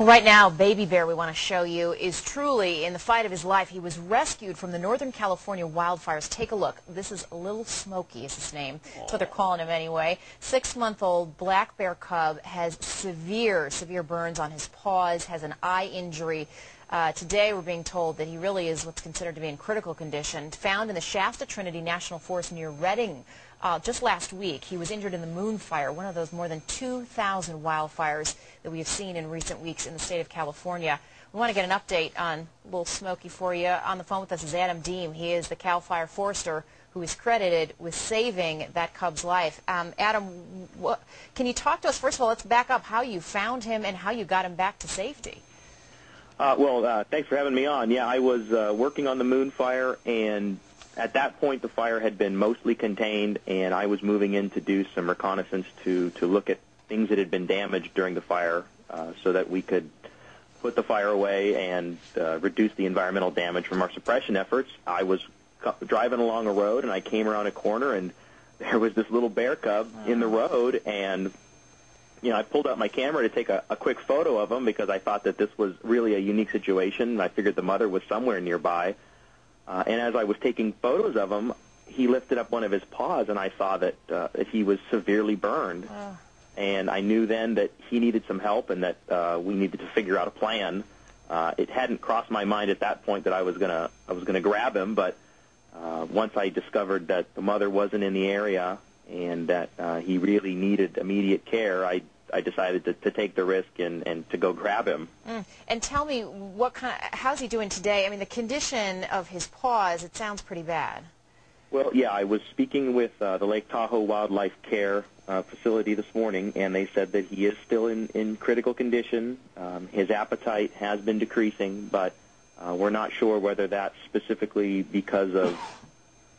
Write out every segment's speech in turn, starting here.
Well, right now, baby bear we want to show you is truly in the fight of his life. He was rescued from the Northern California wildfires. Take a look. This is Little Smokey is his name. That's what they're calling him anyway. 6-month-old black bear cub has severe burns on his paws, has an eye injury. Today we're being told that he really is what's considered to be in critical condition. Found in the Shasta Trinity National Forest near Redding just last week. He was injured in the Moon Fire, one of those more than 2,000 wildfires that we have seen in recent weeks in the state of California. We want to get an update on Little Smokey for you. On the phone with us is Adam Deem. He is the CAL FIRE forester who is credited with saving that cub's life. Adam, can you talk to us, first of all, let's back up, how you found him and how you got him back to safety? Thanks for having me on. Yeah, I was working on the Moon Fire, and at that point the fire had been mostly contained, and I was moving in to do some reconnaissance to look at things that had been damaged during the fire so that we could put the fire away and reduce the environmental damage from our suppression efforts. I was driving along a road, and I came around a corner, and there was this little bear cub in the road, and I pulled out my camera to take a quick photo of him because I thought that this was really a unique situation, and I figured the mother was somewhere nearby. And as I was taking photos of him, he lifted up one of his paws, and I saw that he was severely burned. And I knew then that he needed some help and that we needed to figure out a plan. It hadn't crossed my mind at that point that I was gonna grab him, but once I discovered that the mother wasn't in the area and that he really needed immediate care, I decided to take the risk and to go grab him. And tell me, how's he doing today? I mean, the condition of his paws, it sounds pretty bad. Well, yeah, I was speaking with the Lake Tahoe Wildlife Care facility this morning, and they said that he is still in critical condition. His appetite has been decreasing, but we're not sure whether that's specifically because of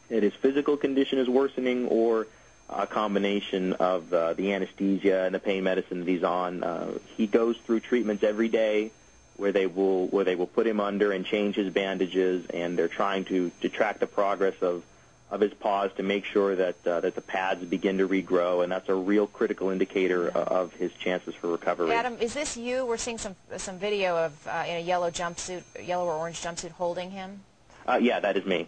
that his physical condition is worsening or a combination of the anesthesia and the pain medicine that he's on. He goes through treatments every day where they will put him under and change his bandages, and they're trying to track the progress of his paws to make sure that the pads begin to regrow, and that's a real critical indicator of his chances for recovery. Adam, is this you? We're seeing some video of in a yellow jumpsuit, yellow or orange jumpsuit, holding him. Yeah, that is me.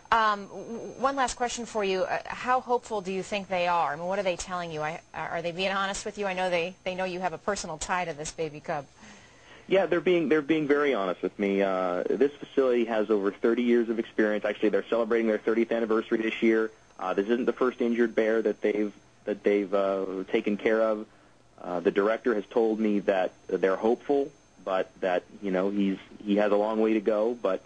One last question for you. How hopeful do you think they are? I mean, what are they telling you? Are they being honest with you? I know they know you have a personal tie to this baby cub. Yeah, they're being very honest with me. This facility has over 30 years of experience. Actually, they're celebrating their 30th anniversary this year. This isn't the first injured bear that they've taken care of. The director has told me that they're hopeful, but that he has a long way to go. But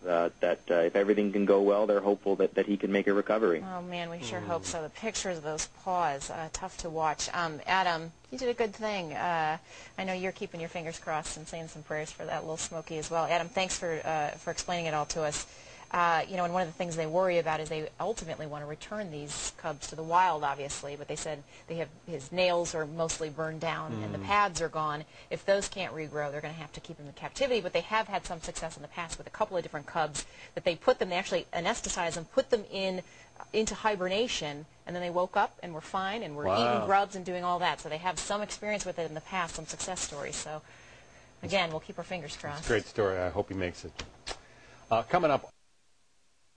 if everything can go well, they're hopeful that he can make a recovery. Oh, man, we sure hope so. The pictures of those paws, tough to watch. Adam, you did a good thing. I know you're keeping your fingers crossed and saying some prayers for that Little Smokey as well. Adam, thanks for explaining it all to us. And one of the things they worry about is they ultimately want to return these cubs to the wild, obviously, but they said his nails are mostly burned down and the pads are gone. If those can't regrow, they're going to have to keep them in captivity, but they have had some success in the past with a couple of different cubs that they actually anesthetize them, put them into hibernation, and then they woke up and were fine and were eating grubs and doing all that. So they have some experience with it in the past, some success stories. So, again, we'll keep our fingers crossed. It's a great story. I hope he makes it. Coming up.